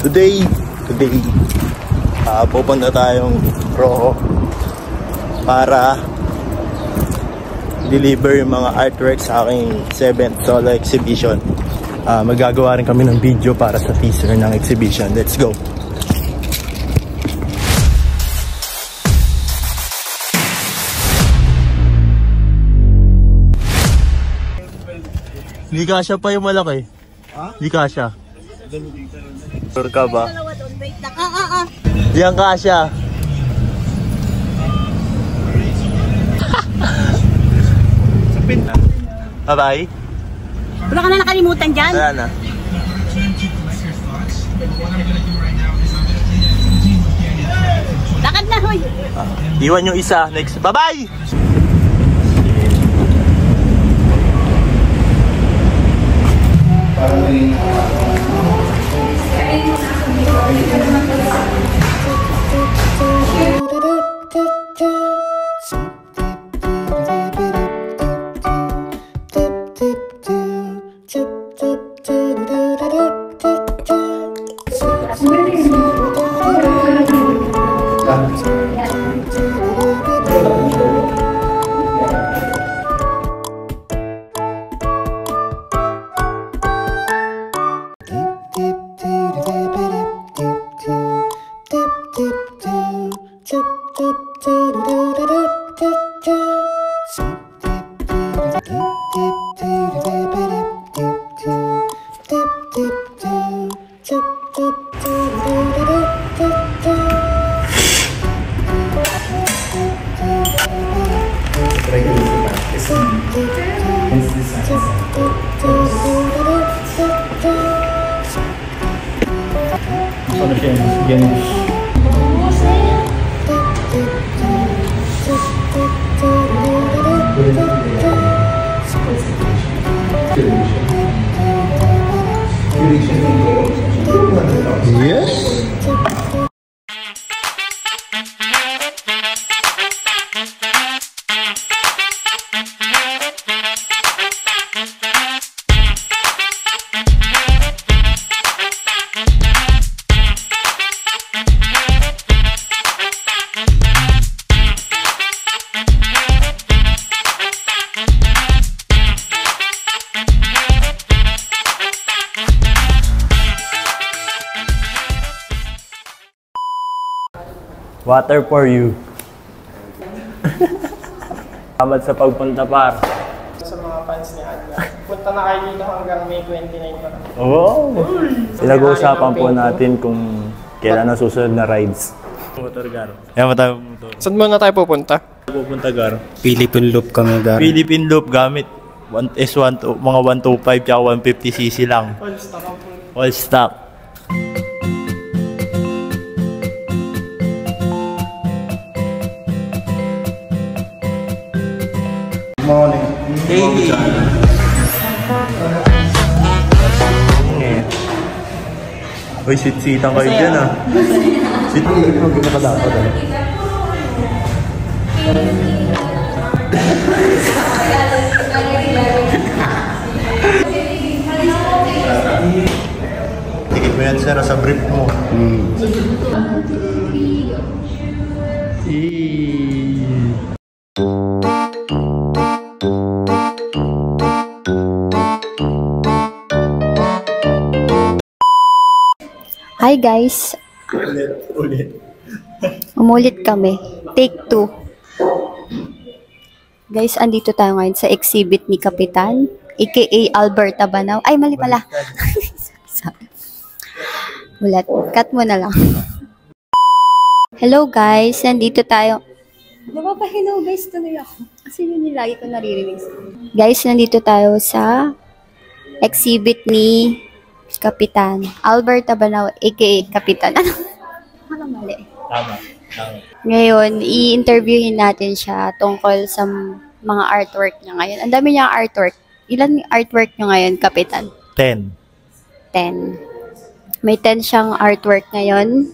Today, pupunta tayong Rojo para deliver yung mga artwork sa aking 7th solo exhibition. Magagawa rin kami ng video para sa teaser ng exhibition. Let's go! Hindi kasya pa yung malaki. Ha? Hindi kasya. Sure ka ba? Diyan kasya. Bye-bye. Wala ka na nakalimutan dyan? Wala na. Lakad na, hoy! Iwan yung isa. Next. Bye-bye! Yes. Water for you. Salamat sa pagpunta, par. Sa mga fans ni Adna, punta na kayo dito hanggang May 29 pa. Oo. Pinag-uusapan po natin kung kailan ang susunod na rides. Motor, Gar. Yan mo tayo motor. Saan muna tayo pupunta? Pupunta, Gar. Philippine Loop kami, Gar. Philippine Loop gamit. S1, mga 125 tsaka 150cc lang. All stock. All stock. Morning. Hey! Uy, sit-sitan kayo dyan ah. Sit-sitan kayo nakadapat ah. Tigit mo yan, sir, sa brief mo. Hi guys. Umulit kami. Take 2. Guys, andito tayo ngayon sa exhibit ni Kapitan, aka Alberta Banaw. Ay, mali pala. Ulat. Cut mo na lang. Hello guys, nandito tayo. Napapahello guys, tuloy ako. Kasi yun yung lagi ko naririnig. Guys, nandito tayo sa exhibit ni Kapitan Alberta Banaw, aka Kapitan. Ano mali? Tama. Ngayon, i-interviewin natin siya tungkol sa mga artwork niya ngayon. Ang dami niyang artwork. Ilan artwork niya ngayon, Kapitan? 10. 10. May 10 siyang artwork ngayon.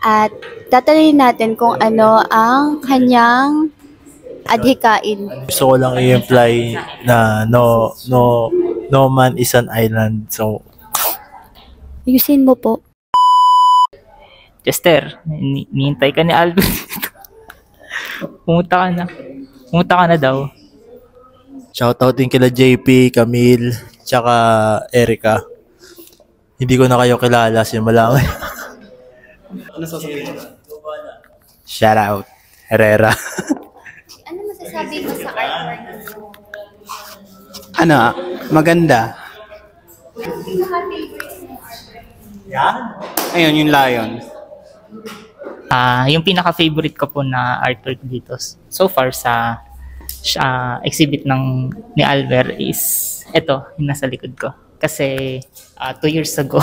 At tatanungin natin kung ano ang kanyang adhikain. Gusto ko lang i-imply na no man is an island. So, Ayusin mo po. Chester, nihintay ka ni Alvin dito. Pumunta ka na daw. Shoutout din kila JP, Camille, tsaka Erica. Hindi ko na kayo kilala, simula ngayon. Ano sasabihin? Shout out, Herrera. Ano masasabi mo sa artwork? Ano, maganda. Pinaka-favorite mo artwork? Ayun, yung lion. Yung pinaka-favorite ko po na artwork dito so far sa exhibit ni Albert is ito, yung nasa likod ko. Kasi 2 years ago,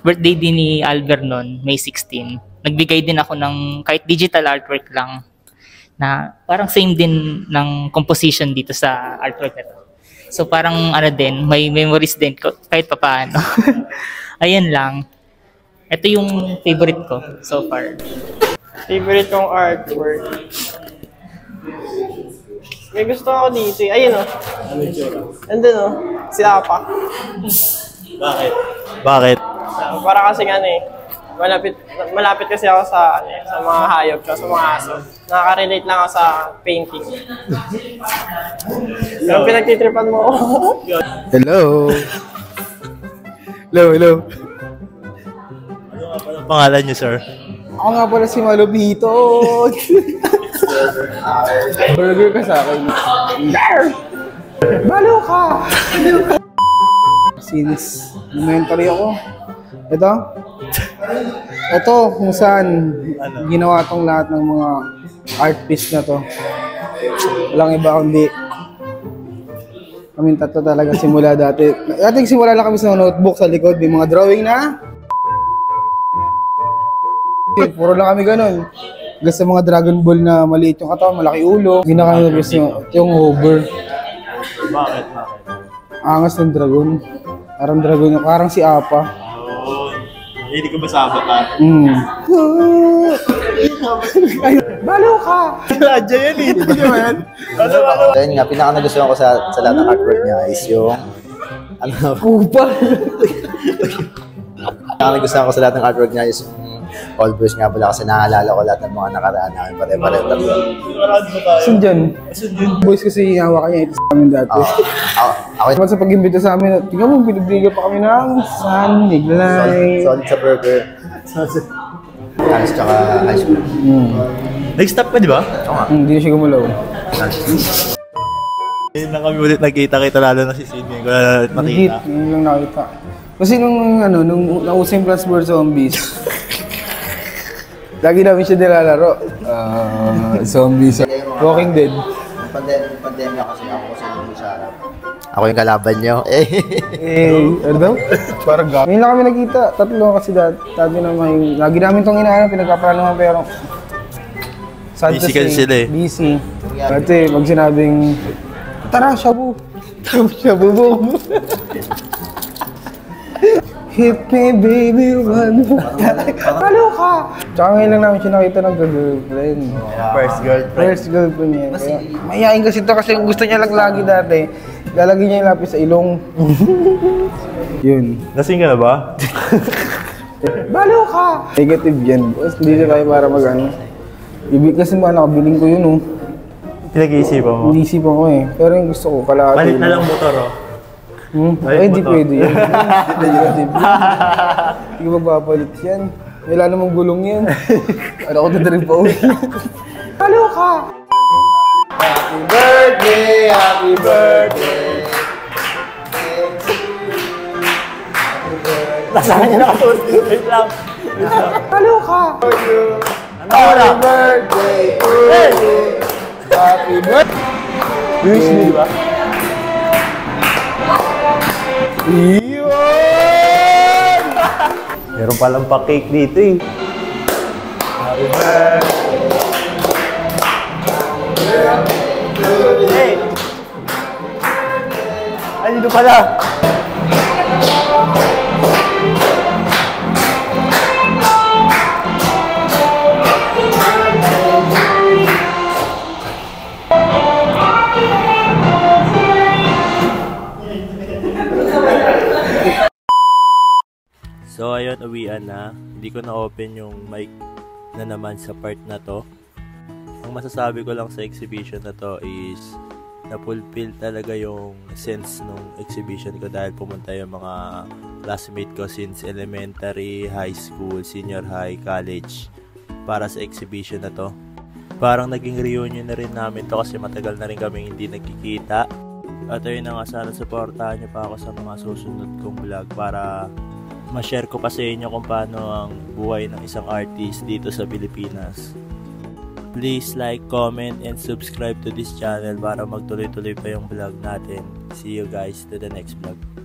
birthday din ni Albert noon, May 16. Nagbigay din ako ng kahit digital artwork lang na parang same din ng composition dito sa artwork na to. So parang din, may memories din ko kahit papaano. Ayan lang. Ito yung favorite ko so far. Favorite kong artwork. May gusto ako dito. Ayun o. Andun o. Si Apa. Bakit? Para kasi malapit kasi ako sa mga hayop at sa mga aso. Nakaka-relate lang ako sa painting. Yung pinagtitripan mo. Hello. Hello. Ano pangalan niyo, sir? Ako nga pala si Malubito. Burger ka sa akin. Balo ka! Since elementary ako. Ito kung saan ginawa tong lahat ng mga art piece na to. Walang iba kundi kaming tatlo talaga simula dati. Dating simula lang kami sa notebook sa likod. May mga drawing na. Puro lang kami ganun. Gusto mga Dragon Ball na maliit yung katawan, malaki ulo. Ginakano gusto yung hover. Bakit? Angas ng dragon. Parang si Apa. Hindi ko ba sa Avatar? Balo ka! Radya yan eh. Hindi naman. Ayun nga, pinaka-nagustuhan ko sa lahat ng artwork niya is yung Upa! pinaka-nagustuhan ko sa lahat ng artwork niya is yung All Boys nga pala kasi naalala ko lahat ng mga nakaraan namin pare-pareho tatlo. Asan dyan? Boys kasi hinawa kanya ito sa amin dati. Ako Sa pag-imbita sa amin, tingnan mo, binibigyan pa kami ng Sunlight. solid sa burger. Kanis tsaka ice cream. Nag-stop ka, di ba? Hindi na siya gumalaw. Hindi na kami ulit nagkita-kita lalo na si Sidney. Ko na Legit, nakita. yun lang nakita. Kasi nung nauso yung Plants vs. Zombies, lagi namin siya nilalaro. Zombies. Walking Dead. Pandemya kasi ako hindi sa harap. Ako yung kalaban niyo. Ano daw? Parang gano'n. Ngayon lang kami nagkita. Tatlo kasi dati naman. Lagi namin itong inaano, pinagkapala naman pero sad Busy kasi sila eh. Busy. Dati, pag sinabing, tara, shabu. Shabu boom. Hit me baby, one more time. Halo ka! Tsaka ngayon lang namin siya nakita ng girlfriend. First girlfriend. First girlfriend niya. Kaya, mayayain kasi ito kasi gusto niya lang lagi dati. Lalagyan niya yung lapis sa ilong. Yun. Lasing ka na ba? Balo ka! Negative yan. Boss, hindi na tayo para mag-ano. Ibig kasi ba nakabiling ko yun, oh. Pinag-iisipan mo? Iniisipan ko eh. Pero yung gusto ko, kalahati. Palit na lang motor, oh. Ay, hindi pwede yan. Negative yan. Hindi ko magpapalit yan. Wala namang gulong yan. Ano ako dadaling pa uwi. Balo ka! Happy birthday! Happy birthday! Nasaan niya nakatulog? Wait lang. Balo ka! Happy birthday to you! Happy birthday! Wish me, di ba? Iyon! Meron palang pa-cake dito eh. Happy birthday! Hey! Ay, dito pala! So ayun, uwian na. hindi ko na-open yung mic na naman sa part na to. Ang masasabi ko lang sa exhibition na to is na-fulfill talaga yung sense ng exhibition ko dahil pumunta yung mga classmate ko since elementary, high school, senior high, college para sa exhibition na to. Parang naging reunion na rin namin to kasi matagal na rin kami hindi nagkikita. At ayun na nga, sana supportahan nyo pa ako sa mga susunod kong vlog para ma-share ko pa sa inyo kung paano ang buhay ng isang artist dito sa Pilipinas. Please like, comment, and subscribe to this channel para magtuloy-tuloy pa yung vlog natin. See you guys to the next vlog.